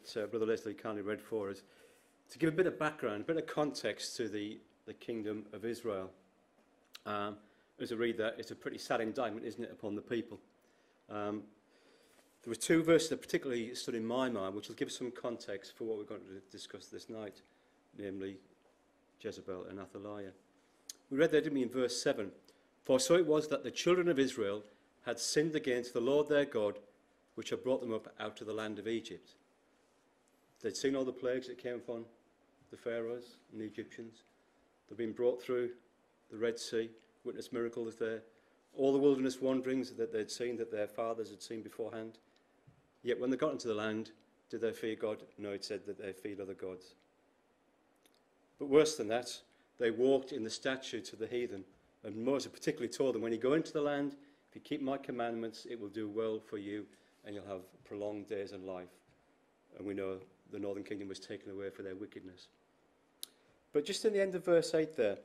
that Brother Leslie kindly read for us, to give a bit of background, a bit of context to the kingdom of Israel. As I read that, it's a pretty sad indictment, isn't it, upon the people. There were two verses that particularly stood in my mind, which will give some context for what we're going to discuss this night, namely Jezebel and Athaliah. We read there, didn't we, in verse 7, "For so it was that the children of Israel had sinned against the Lord their God, which had brought them up out of the land of Egypt." They'd seen all the plagues that came upon the Pharaohs and the Egyptians. They'd been brought through the Red Sea, witnessed miracles there, all the wilderness wanderings that they'd seen, that their fathers had seen beforehand. Yet when they got into the land, did they fear God? No, it said that they feared other gods. But worse than that, they walked in the statutes of the heathen. And Moses particularly told them, when you go into the land, if you keep my commandments, it will do well for you, and you'll have prolonged days in life. And we know the northern kingdom was taken away for their wickedness. But just in the end of verse 8 there,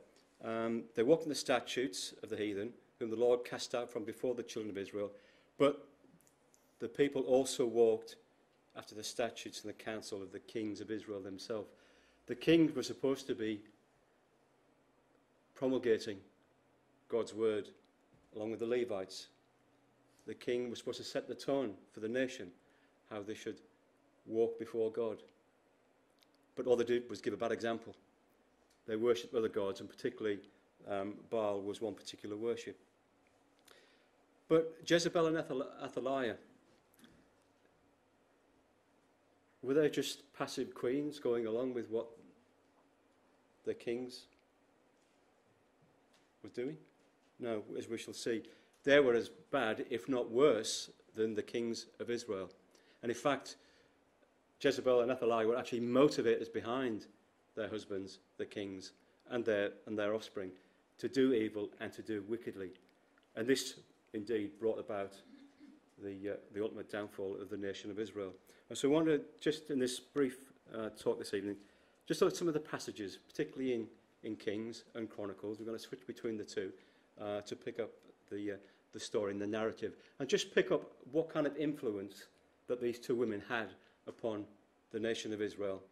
they walked in the statutes of the heathen, whom the Lord cast out from before the children of Israel. But the people also walked after the statutes and the counsel of the kings of Israel themselves. The kings were supposed to be promulgating God's word along with the Levites. The king was supposed to set the tone for the nation, how they should walk before God. But all they did was give a bad example. They worshipped other gods, and particularly Baal was one particular worship. But Jezebel and Athaliah, were they just passive queens going along with what the kings were doing? No, as we shall see, they were as bad, if not worse, than the kings of Israel. And in fact, Jezebel and Athaliah were actually motivators behind their husbands, the kings, and their offspring, to do evil and to do wickedly. And this indeed brought about the ultimate downfall of the nation of Israel. And so I want to, just in this brief talk this evening, just look at some of the passages, particularly in Kings and Chronicles. We're going to switch between the two to pick up the story and the narrative, and just pick up what kind of influence that these two women had upon the nation of Israel,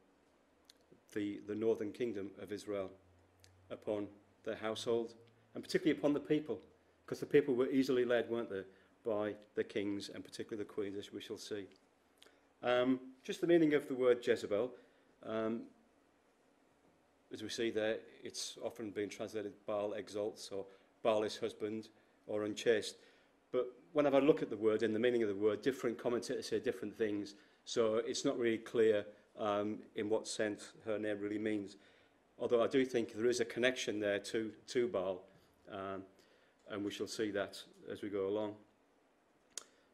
the northern kingdom of Israel, upon their household, and particularly upon the people, because the people were easily led, weren't they, by the kings, and particularly the queens, as we shall see. Just the meaning of the word Jezebel, as we see there, it's often been translated Baal exalts, or Baal is husband, or unchaste. But when I've had a look at the word and the meaning of the word, different commentators say different things, so it's not really clear in what sense her name really means. Although I do think there is a connection there to Baal, and we shall see that as we go along.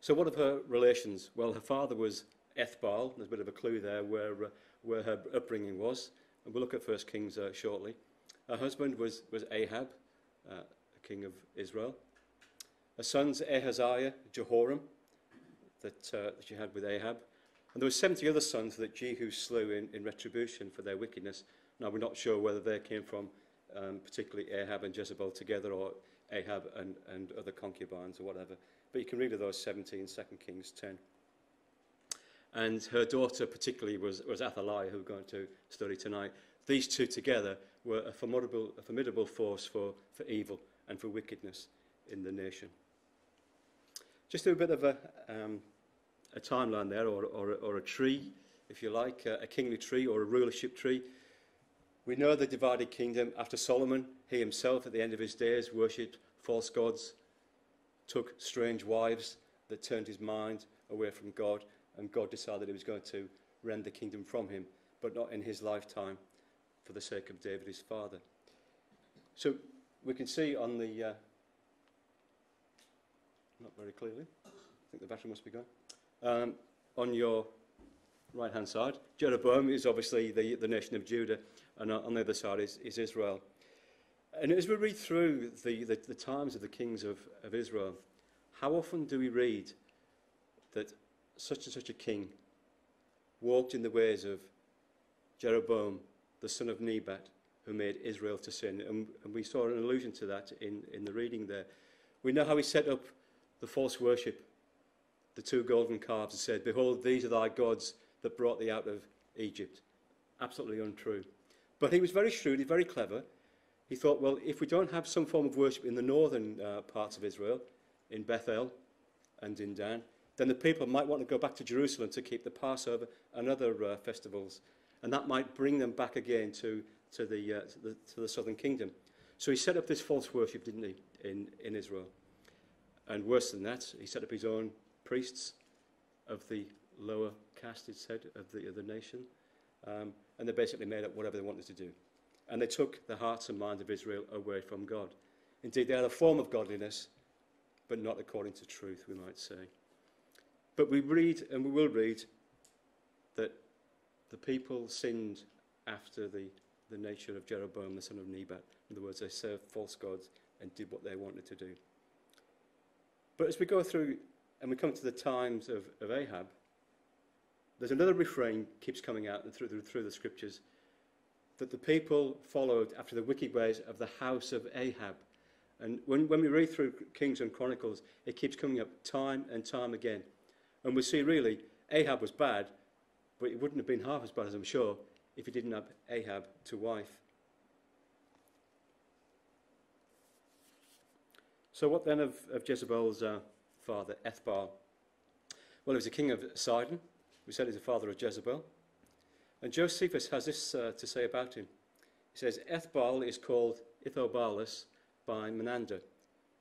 So what of her relations? Well, her father was Ethbaal. There's a bit of a clue there where her upbringing was. And we'll look at 1 Kings shortly. Her husband was Ahab, a king of Israel. Her sons Ahaziah, Jehoram, that she had with Ahab. And there were 70 other sons that Jehu slew in retribution for their wickedness. Now, we're not sure whether they came from particularly Ahab and Jezebel together, or Ahab and other concubines or whatever. But you can read of those 70 in 2 Kings 10. And her daughter particularly was Athaliah, who we're going to study tonight. These two together were a formidable force for evil and for wickedness in the nation. Just do a bit of a timeline there, or a tree, if you like, a kingly tree or a rulership tree. We know the divided kingdom. After Solomon, he himself at the end of his days worshipped false gods, took strange wives that turned his mind away from God, and God decided he was going to rend the kingdom from him, but not in his lifetime, for the sake of David, his father. So we can see on the, not very clearly, I think the battery must be gone, on your right-hand side, Jeroboam is obviously the nation of Judah, and on the other side is Israel. And as we read through the times of the kings of Israel, how often do we read that such and such a king walked in the ways of Jeroboam, the son of Nebat, who made Israel to sin? And we saw an allusion to that in the reading there. We know how he set up the false worship, the two golden calves, and said, "Behold, these are thy gods that brought thee out of Egypt. Absolutely untrue. But he was very shrewd, he's very clever. He thought, well, if we don't have some form of worship in the northern parts of Israel, in Bethel and in Dan, then the people might want to go back to Jerusalem to keep the Passover and other festivals. And that might bring them back again to the southern kingdom. So he set up this false worship, didn't he, in Israel. And worse than that, he set up his own priests of the lower caste, it said, of the nation. And they basically made up whatever they wanted to do. And they took the hearts and minds of Israel away from God. Indeed, they had a form of godliness, but not according to truth, we might say. But we read, and we will read, that the people sinned after the nature of Jeroboam, the son of Nebat. In other words, they served false gods and did what they wanted to do. But as we go through and we come to the times of Ahab, there's another refrain keeps coming out through the scriptures, that the people followed after the wicked ways of the house of Ahab. And when we read through Kings and Chronicles, it keeps coming up time and time again. And we see really Ahab was bad, but it wouldn't have been half as bad, as I'm sure, if he didn't have Ahab to wife. So what then of Jezebel's father, Ethbaal? Well, he was a king of Sidon. We said he's the father of Jezebel. And Josephus has this to say about him. He says, Ethbaal is called Ithobalus by Menander,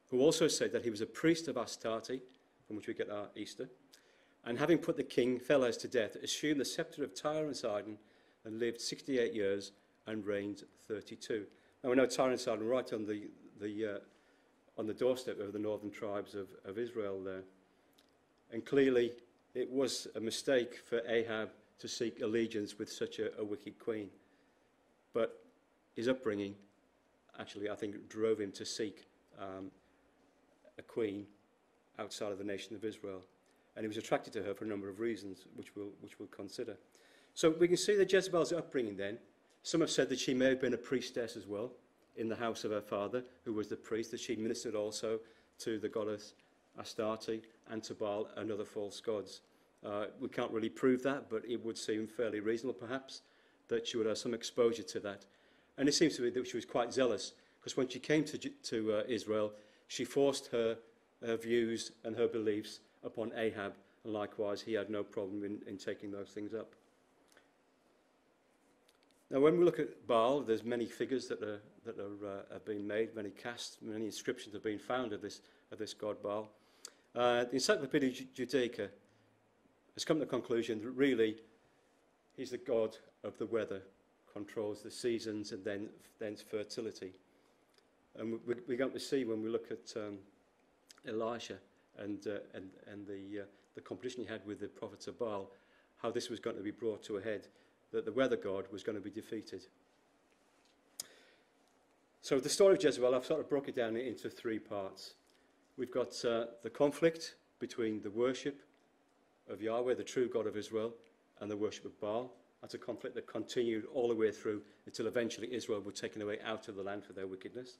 who also said that he was a priest of Astarte, from which we get our Easter, and having put the king Pheles to death, assumed the scepter of Tyre and Sidon, and lived 68 years and reigned 32. Now we know Tyre and Sidon right on the doorstep of the northern tribes of Israel there. And clearly it was a mistake for Ahab to seek allegiance with such a wicked queen. But his upbringing actually, I think, drove him to seek a queen outside of the nation of Israel. And he was attracted to her for a number of reasons, which we'll consider. So we can see that Jezebel's upbringing then. Some have said that she may have been a priestess as well in the house of her father, who was the priest, that she ministered also to the goddess Astarte and to Baal and other false gods. We can't really prove that, but it would seem fairly reasonable, perhaps, that she would have some exposure to that. And it seems to be that she was quite zealous, because when she came to Israel, she forced her views and her beliefs upon Ahab, and likewise he had no problem in taking those things up. Now, when we look at Baal, there's many figures that have been made, many casts, many inscriptions have been found of this god Baal. The Encyclopedia Judaica has come to the conclusion that really he's the god of the weather, controls the seasons and then fertility. And we're going to see when we look at Elisha and the competition he had with the prophets of Baal, how this was going to be brought to a head, that the weather god was going to be defeated. So the story of Jezebel, I've sort of broke it down into three parts. We've got the conflict between the worship of Yahweh, the true God of Israel, and the worship of Baal. That's a conflict that continued all the way through until eventually Israel were taken away out of the land for their wickedness.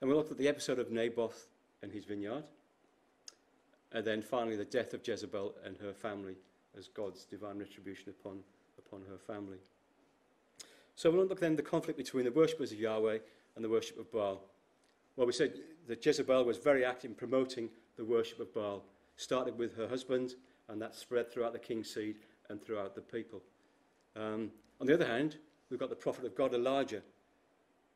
And we looked at the episode of Naboth and his vineyard, and then finally the death of Jezebel and her family as God's divine retribution upon her family. So we'll look then at the conflict between the worshippers of Yahweh and the worship of Baal. Well, we said that Jezebel was very active in promoting the worship of Baal. Started with her husband, and that spread throughout the king's seed and throughout the people. On the other hand, we've got the prophet of God, Elijah,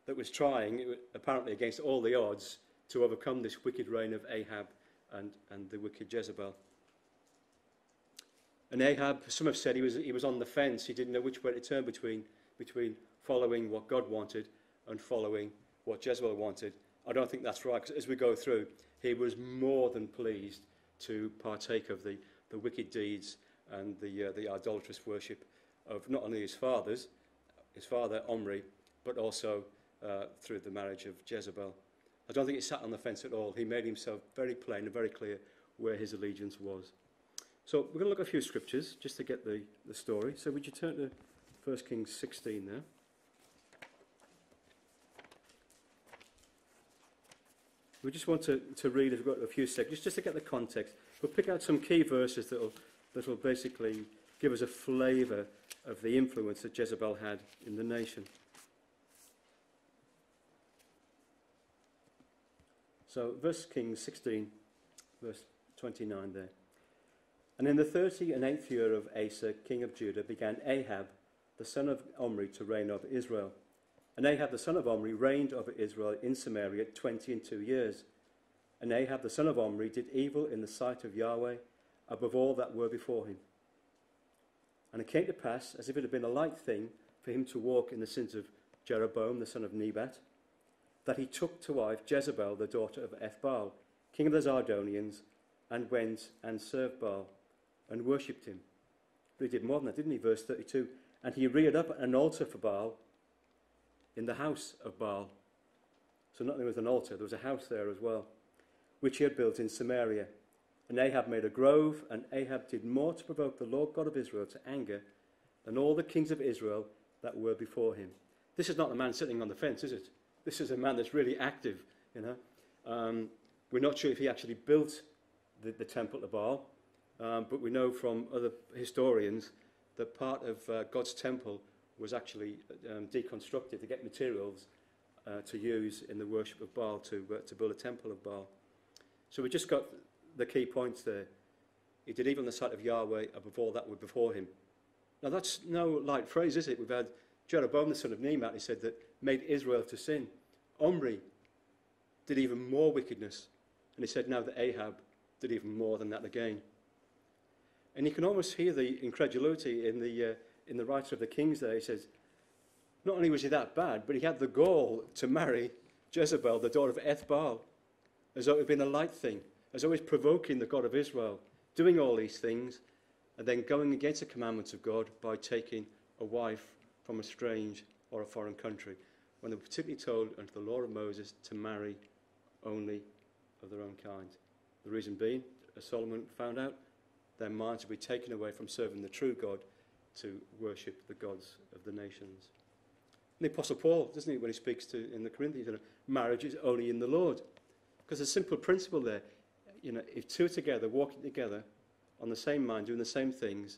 that was trying, apparently against all the odds, to overcome this wicked reign of Ahab and the wicked Jezebel. And Ahab, some have said he was on the fence. He didn't know which way to turn between following what God wanted and following what Jezebel wanted. I don't think that's right, because as we go through, he was more than pleased to partake of the wicked deeds and the idolatrous worship of not only his father Omri, but also through the marriage of Jezebel. I don't think he sat on the fence at all. He made himself very plain and very clear where his allegiance was. So we're going to look at a few scriptures just to get the story. So would you turn to 1 Kings 16 now? We just want to read, we've got a few seconds, just to get the context. We'll pick out some key verses that will basically give us a flavour of the influence that Jezebel had in the nation. So, 1 Kings 16, verse 29 there. And in the 38th year of Asa, king of Judah, began Ahab, the son of Omri, to reign over Israel. And Ahab, the son of Omri, reigned over Israel in Samaria 22 years. And Ahab, the son of Omri, did evil in the sight of Yahweh, above all that were before him. And it came to pass, as if it had been a light thing for him to walk in the sins of Jeroboam, the son of Nebat, that he took to wife Jezebel, the daughter of Ethbaal, king of the Zidonians, and went and served Baal, and worshipped him. But he did more than that, didn't he? Verse 32. And he reared up an altar for Baal in the house of Baal. So not only was an altar, there was a house there as well, which he had built in Samaria. And Ahab made a grove, and Ahab did more to provoke the Lord God of Israel to anger than all the kings of Israel that were before him. This is not a man sitting on the fence, is it? This is a man that's really active, you know. We're not sure if he actually built the temple to Baal, but we know from other historians that part of God's temple was actually deconstructed to get materials to use in the worship of Baal, to build a temple of Baal. So we just got the key points there. He did evil in the sight of Yahweh above all that were before him. Now that's no light phrase, is it? We've had Jeroboam, the son of Nebat, he said, that made Israel to sin. Omri did even more wickedness. And he said now that Ahab did even more than that again. And you can almost hear the incredulity in the writer of the Kings there. He says, not only was he that bad, but he had the gall to marry Jezebel, the daughter of Ethbaal, as though it had been a light thing, as always provoking the God of Israel, doing all these things, and then going against the commandments of God by taking a wife from a strange or a foreign country, when they were particularly told under the law of Moses to marry only of their own kind. The reason being, as Solomon found out, their minds would be taken away from serving the true God to worship the gods of the nations. And the Apostle Paul, doesn't he, when he speaks to in the Corinthians, marriage is only in the Lord. Because there's a simple principle there. You know, if two are together, walking together, on the same mind, doing the same things,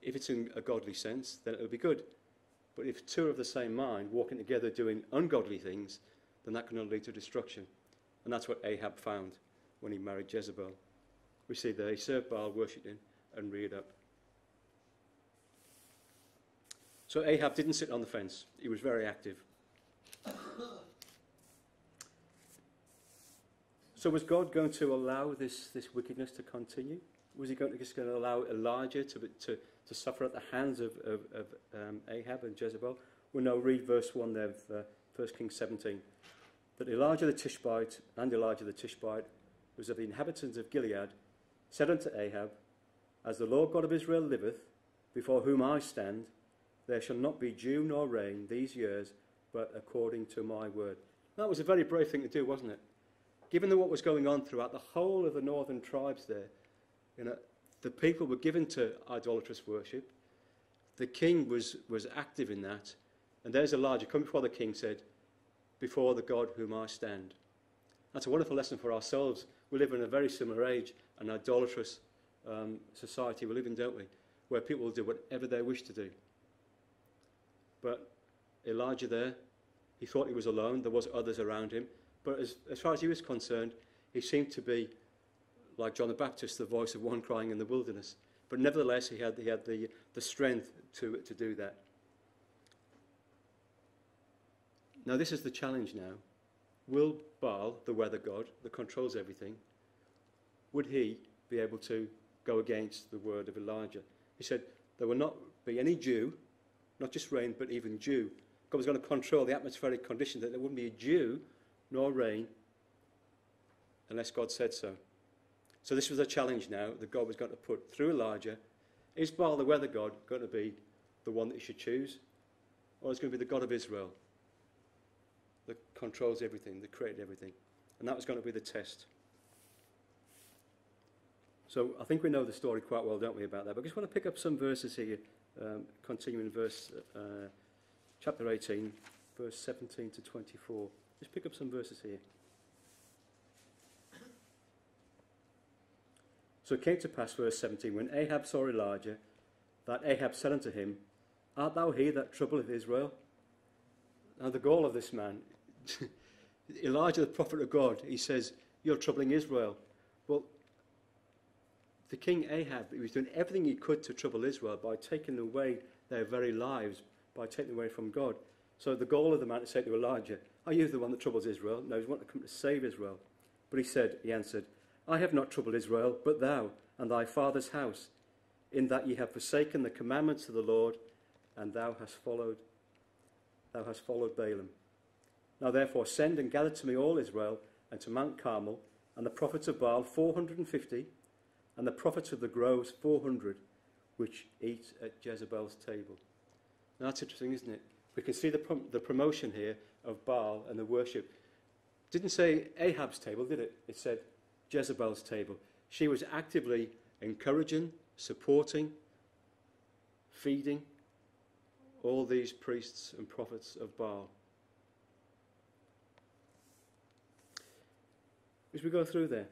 if it's in a godly sense, then it'll be good. But if two are of the same mind, walking together, doing ungodly things, then that can only lead to destruction. And that's what Ahab found when he married Jezebel. We see there, he served Baal, worshipped him, and reared up. So Ahab didn't sit on the fence. He was very active. So was God going to allow this wickedness to continue? Was he just going to allow Elijah to suffer at the hands of Ahab and Jezebel? Well, no, read verse 1 there of 1 Kings 17. That Elijah the Tishbite and Elijah the Tishbite was of the inhabitants of Gilead, said unto Ahab, as the Lord God of Israel liveth, before whom I stand, there shall not be dew nor rain these years, but according to my word. That was a very brave thing to do, wasn't it? Given what was going on throughout the whole of the northern tribes there, you know, the people were given to idolatrous worship. The king was active in that. And there's Elijah coming before the king, said, before the God whom I stand. That's a wonderful lesson for ourselves. We live in a very similar age, an idolatrous society we live in, don't we? Where people will do whatever they wish to do. But Elijah there, he thought he was alone. There was others around him. But as far as he was concerned, he seemed to be, like John the Baptist, the voice of one crying in the wilderness. But nevertheless, he had the strength to do that. Now, this is the challenge now. Will Baal, the weather god that controls everything, would he be able to go against the word of Elijah? He said there will not be any dew, not just rain, but even dew. God was going to control the atmospheric conditions, that there wouldn't be a dew nor rain unless God said so. So this was a challenge now that God was going to put through Elijah. Is Baal, the weather god, going to be the one that he should choose? Or is it going to be the God of Israel that controls everything, that created everything? And that was going to be the test. So I think we know the story quite well, don't we, about that? But I just want to pick up some verses here, continuing verse chapter 18, verse 17 to 24. Just pick up some verses here. So it came to pass, verse 17, when Ahab saw Elijah, that Ahab said unto him, Art thou he that troubleth Israel? Now the goal of this man, Elijah the prophet of God, he says, you're troubling Israel. Well, the king Ahab, he was doing everything he could to trouble Israel by taking away their very lives, by taking away from God. So the goal of the man to say to Elijah, are you the one that troubles Israel? No, he's wanting to come to save Israel. But he answered, I have not troubled Israel, but thou and thy father's house, in that ye have forsaken the commandments of the Lord, and thou hast followed Balaam. Now therefore send and gather to me all Israel, and to Mount Carmel, and the prophets of Baal 450, and the prophets of the groves 400, which eat at Jezebel's table. Now that's interesting, isn't it? We can see the promotion here of Baal and the worship. Didn't say Ahab's table, did it? It said Jezebel's table. She was actively encouraging, supporting, feeding all these priests and prophets of Baal. As we go through there,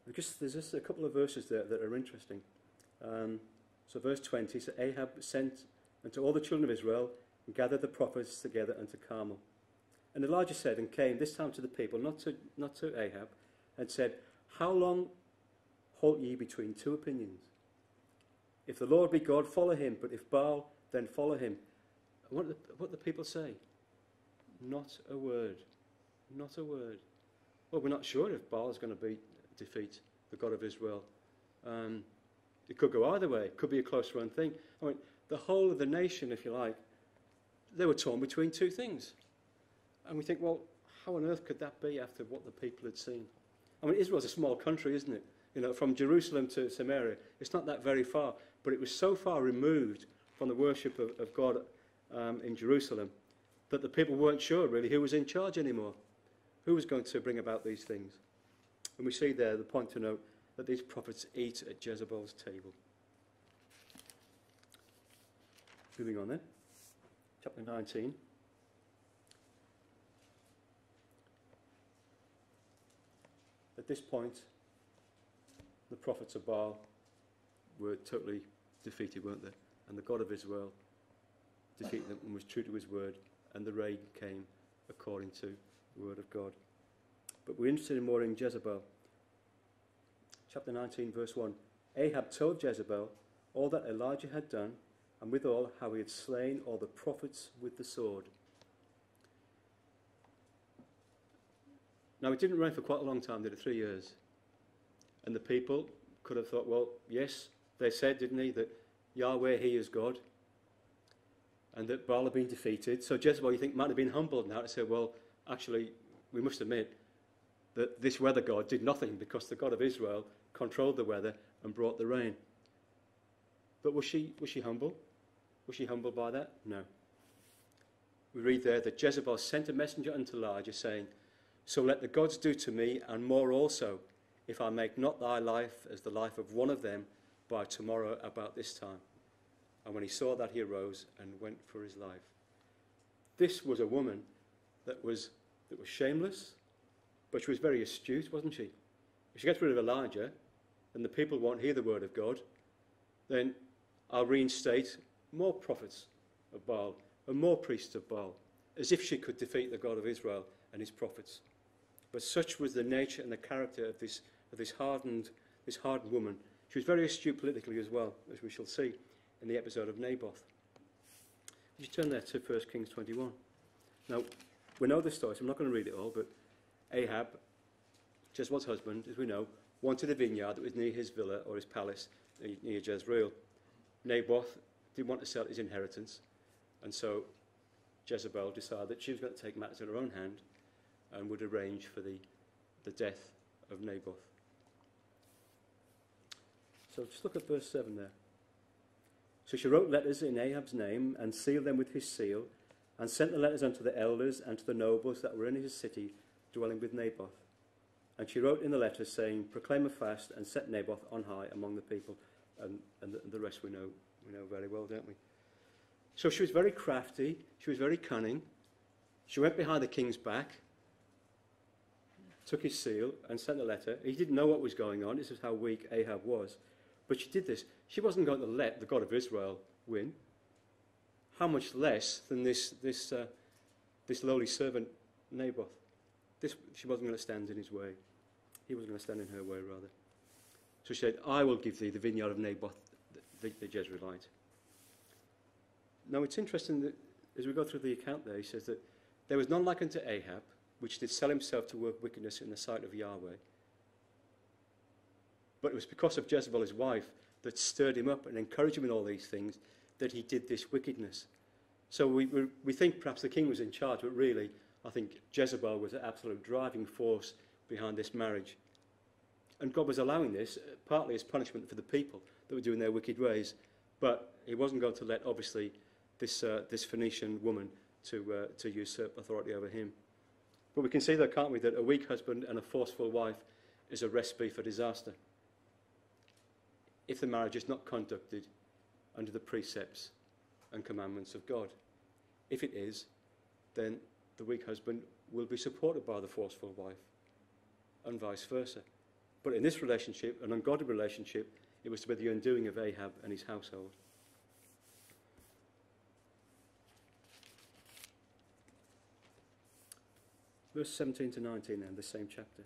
there's just a couple of verses there that are interesting. So verse 20, so Ahab sent unto all the children of Israel and gathered the prophets together unto Carmel. And Elijah said, and came this time to the people, not to Ahab, and said, How long halt ye between two opinions? If the Lord be God, follow him, but if Baal, then follow him. And what the people say? Not a word. Not a word. Well, we're not sure if Baal is going to defeat the God of Israel. It could go either way. It could be a close run thing. I mean, the whole of the nation, if you like, they were torn between two things. And we think, well, how on earth could that be after what the people had seen? I mean, Israel's a small country, isn't it? You know, from Jerusalem to Samaria, it's not that very far. But it was so far removed from the worship of God in Jerusalem that the people weren't sure, really, who was in charge anymore. Who was going to bring about these things? And we see there the point to note that these prophets eat at Jezebel's table. Moving on then. Chapter 19. At this point, the prophets of Baal were totally defeated, weren't they? And the God of Israel defeated them and was true to his word, and the rain came according to the word of God. But we're interested more in Jezebel. Chapter 19, verse 1. Ahab told Jezebel all that Elijah had done, and withal how he had slain all the prophets with the sword. Now, it didn't rain for quite a long time, did it? 3 years. And the people could have thought, well, yes, they said, didn't they, that Yahweh, he is God, and that Baal had been defeated. So Jezebel, you think, might have been humbled now to say, well, actually, we must admit that this weather god did nothing because the God of Israel controlled the weather and brought the rain. But was she humble? Was she humbled by that? No. We read there that Jezebel sent a messenger unto Elijah, saying, So let the gods do to me, and more also, if I make not thy life as the life of one of them by tomorrow about this time. And when he saw that, he arose and went for his life. This was a woman that was shameless, but she was very astute, wasn't she? If she gets rid of Elijah, and the people won't hear the word of God, then I'll reinstate more prophets of Baal and more priests of Baal, as if she could defeat the God of Israel and his prophets. But such was the nature and the character of this hardened woman. She was very astute politically as well, as we shall see in the episode of Naboth. Would you turn there to 1 Kings 21? Now, we know this story, so I'm not going to read it all, but Ahab, Jezebel's husband, as we know, wanted a vineyard that was near his villa or his palace near Jezreel. Naboth didn't want to sell his inheritance, and so Jezebel decided that she was going to take matters in her own hand and would arrange for the death of Naboth. So just look at verse 7 there. So she wrote letters in Ahab's name and sealed them with his seal, and sent the letters unto the elders and to the nobles that were in his city, dwelling with Naboth. And she wrote in the letters, saying, Proclaim a fast and set Naboth on high among the people. And the rest we know very well, don't we? So she was very crafty. She was very cunning. She went behind the king's back, took his seal, and sent a letter. He didn't know what was going on. This is how weak Ahab was. But she did this. She wasn't going to let the God of Israel win, how much less than this lowly servant Naboth? She wasn't going to stand in his way. He wasn't going to stand in her way, rather. So she said, I will give thee the vineyard of Naboth, the Jezreelite. Now it's interesting that as we go through the account there, he says that there was none like unto Ahab, which did sell himself to work wickedness in the sight of Yahweh. But it was because of Jezebel, his wife, that stirred him up and encouraged him in all these things, that he did this wickedness. So we think perhaps the king was in charge, but really, I think Jezebel was the absolute driving force behind this marriage. And God was allowing this, partly as punishment for the people that were doing their wicked ways, but he wasn't going to let, obviously, this Phoenician woman to usurp authority over him. But we can see, though, can't we, that a weak husband and a forceful wife is a recipe for disaster if the marriage is not conducted under the precepts and commandments of God. If it is, then the weak husband will be supported by the forceful wife, and vice versa. But in this relationship, an ungodly relationship, it was to be the undoing of Ahab and his household. Verse 17 to 19 then, the same chapter.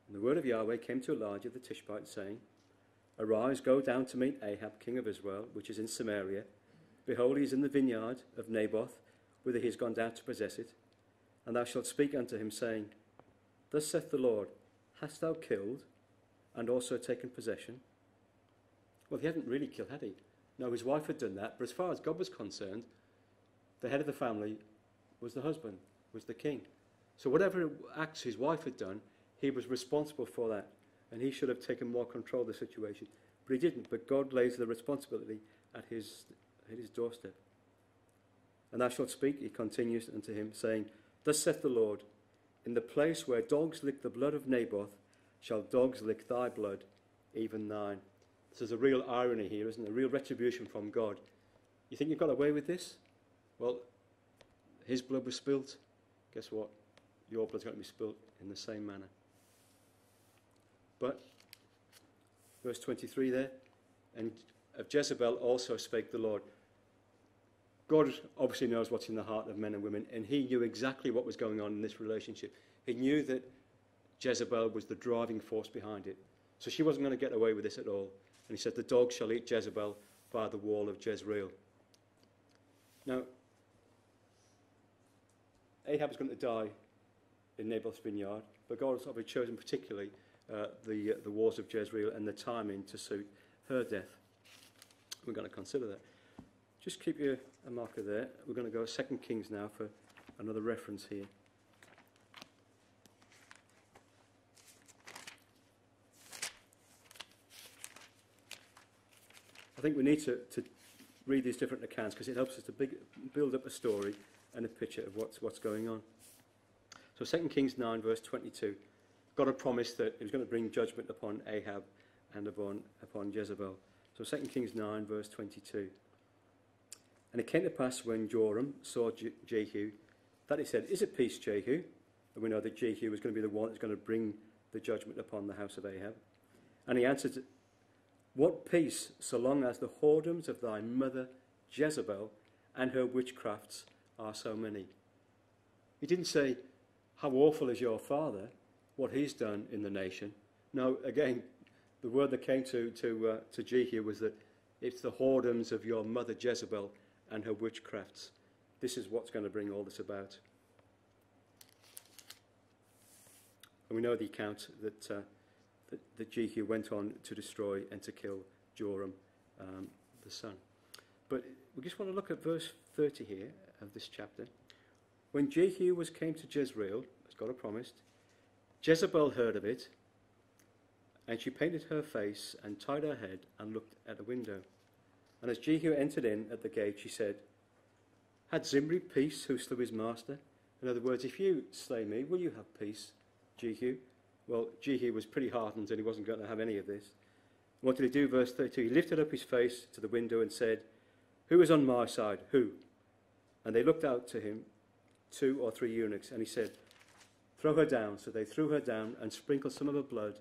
And the word of Yahweh came to Elijah the Tishbite, saying, Arise, go down to meet Ahab, king of Israel, which is in Samaria. Behold, he is in the vineyard of Naboth, whither he is gone down to possess it. And thou shalt speak unto him, saying, Thus saith the Lord, Hast thou killed, and also taken possession? Well, he hadn't really killed, had he? No, his wife had done that, but as far as God was concerned, the head of the family was the husband, was the king. So whatever acts his wife had done, he was responsible for that, and he should have taken more control of the situation. But he didn't, but God lays the responsibility at his doorstep. And thou shalt speak, he continues unto him, saying, Thus saith the Lord, In the place where dogs lick the blood of Naboth, shall dogs lick thy blood, even thine. So there's a real irony here, isn't there? A real retribution from God. You think you've got away with this? Well, his blood was spilt. Guess what? Your blood's going to be spilt in the same manner. But, verse 23 there, and of Jezebel also spake the Lord. God obviously knows what's in the heart of men and women, and he knew exactly what was going on in this relationship. He knew that Jezebel was the driving force behind it. So she wasn't going to get away with this at all. And he said, The dog shall eat Jezebel by the wall of Jezreel. Now, Ahab was going to die in Naboth's vineyard, but God has obviously chosen particularly the walls of Jezreel and the timing to suit her death. We're going to consider that. Just keep a marker there. We're going to go 2 Kings now for another reference here. I think we need to read these different accounts because it helps us to build up a story and a picture of what's going on. So 2 Kings 9 verse 22. God had promised that he was going to bring judgment upon Ahab and upon Jezebel. So 2 Kings 9 verse 22. And it came to pass when Joram saw Jehu that he said, Is it peace, Jehu? And we know that Jehu was going to be the one that's going to bring the judgment upon the house of Ahab. And he answered, What peace, so long as the whoredoms of thy mother Jezebel and her witchcrafts are so many? He didn't say, How awful is your father, what he's done in the nation. No, again, the word that came to Jehu was that it's the whoredoms of your mother Jezebel and her witchcrafts. This is what's going to bring all this about. And we know the account that Jehu went on to destroy and to kill Joram, the son. But we just want to look at verse 30 here of this chapter. When Jehu came to Jezreel, as God had promised, Jezebel heard of it, and she painted her face and tied her head and looked at a window. And as Jehu entered in at the gate, she said, Had Zimri peace who slew his master? In other words, if you slay me, will you have peace, Jehu? Well, Jehu was pretty hardened and he wasn't going to have any of this. What did he do? Verse 32, he lifted up his face to the window and said, Who is on my side? Who? And they looked out to him, 2 or 3 eunuchs, and he said, Throw her down. So they threw her down and sprinkled some of her blood,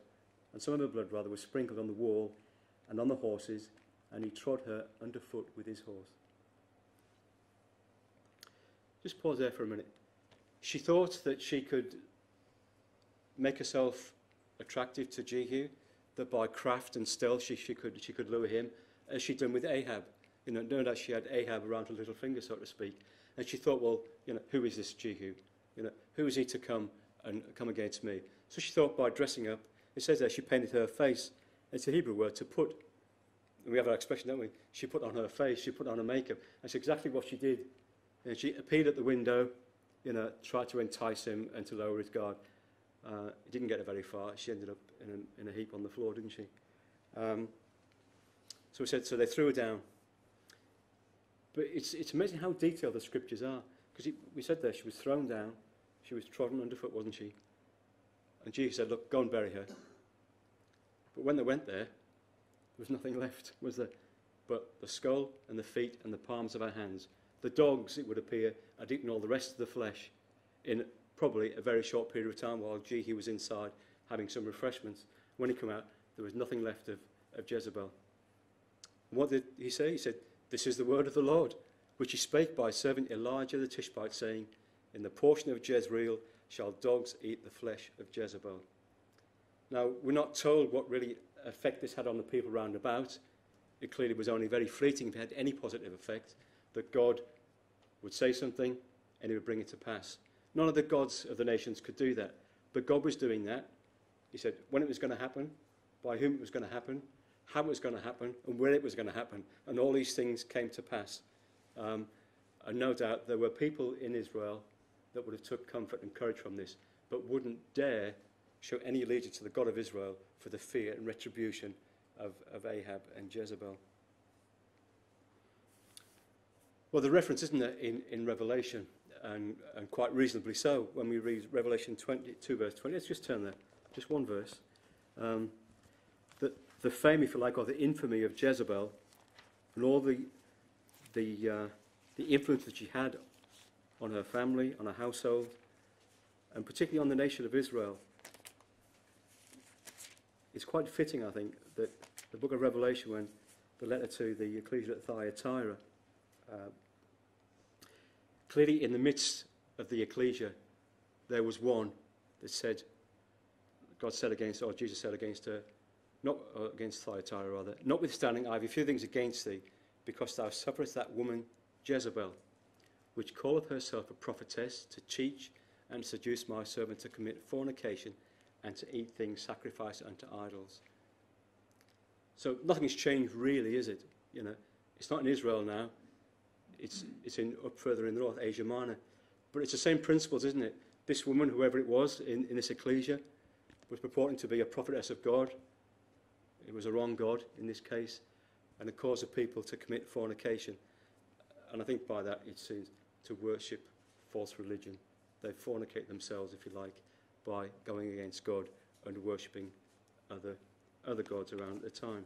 and some of her blood, rather, was sprinkled on the wall and on the horses and he trod her underfoot with his horse. Just pause there for a minute. She thought that she could make herself attractive to Jehu, that by craft and stealth she could lure him, as she'd done with Ahab. You know, no doubt she had Ahab around her little finger, so to speak. And she thought, well, you know, who is this Jehu? You know, who is he to come against me? So she thought by dressing up, it says there she painted her face. It's a Hebrew word, to put. And we have that expression, don't we? She put on her face, she put on her makeup. That's exactly what she did. And she appeared at the window, you know, tried to entice him and to lower his guard. Didn't get her very far. She ended up in a heap on the floor, didn't she? So we said, so they threw her down. But it's amazing how detailed the scriptures are. Because we said there, she was thrown down. She was trodden underfoot, wasn't she? And Jesus said, look, go and bury her. But when they went there was nothing left, was there? But the skull and the feet and the palms of her hands. The dogs, it would appear, had eaten all the rest of the flesh in probably a very short period of time while Jehu was inside having some refreshments. When he came out, there was nothing left of Jezebel. And what did he say? He said, this is the word of the Lord, which he spake by his servant Elijah the Tishbite, saying, in the portion of Jezreel shall dogs eat the flesh of Jezebel. Now, we're not told what really effect this had on the people round about. It clearly was only very fleeting if it had any positive effect, that God would say something and he would bring it to pass. None of the gods of the nations could do that, but God was doing that. He said when it was going to happen, by whom it was going to happen, how it was going to happen, and where it was going to happen, and all these things came to pass. And no doubt there were people in Israel that would have took comfort and courage from this, but wouldn't dare show any allegiance to the God of Israel for the fear and retribution of Ahab and Jezebel. Well, the reference, isn't there, in Revelation, and quite reasonably so, when we read Revelation 22, verse 20. Let's just turn there, just one verse. The fame, if you like, or the infamy of Jezebel, and all the influence that she had on her family, on her household, and particularly on the nation of Israel. It's quite fitting, I think, that the book of Revelation, when the letter to the ecclesia at Thyatira, clearly in the midst of the ecclesia, there was one that said, God said against, or Jesus said against her, not against Thyatira rather, notwithstanding I have a few things against thee, because thou sufferest that woman Jezebel, which calleth herself a prophetess, to teach and seduce my servant to commit fornication and to eat things sacrificed unto idols. So nothing has changed really, is it? You know, it's not in Israel now. It's in up further in the north, Asia Minor. But it's the same principles, isn't it? This woman, whoever it was in this ecclesia, was purporting to be a prophetess of God. It was a wrong God in this case, and it caused the people to commit fornication. And I think by that it seems to worship false religion. They fornicate themselves, if you like, by going against God and worshipping other gods around at the time.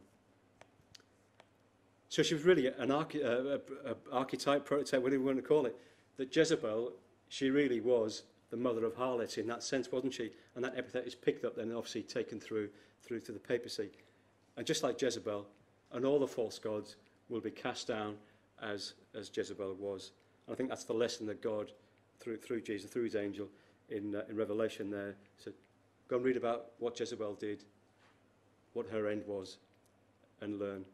So she was really an archetype, prototype, whatever you want to call it. That Jezebel, she really was the mother of harlots in that sense, wasn't she? And that epithet is picked up then, obviously taken through to the papacy. And just like Jezebel, and all the false gods will be cast down as Jezebel was. And I think that's the lesson that God, through Jesus, through his angel, in Revelation there, said, go and read about what Jezebel did, what her end was, and learn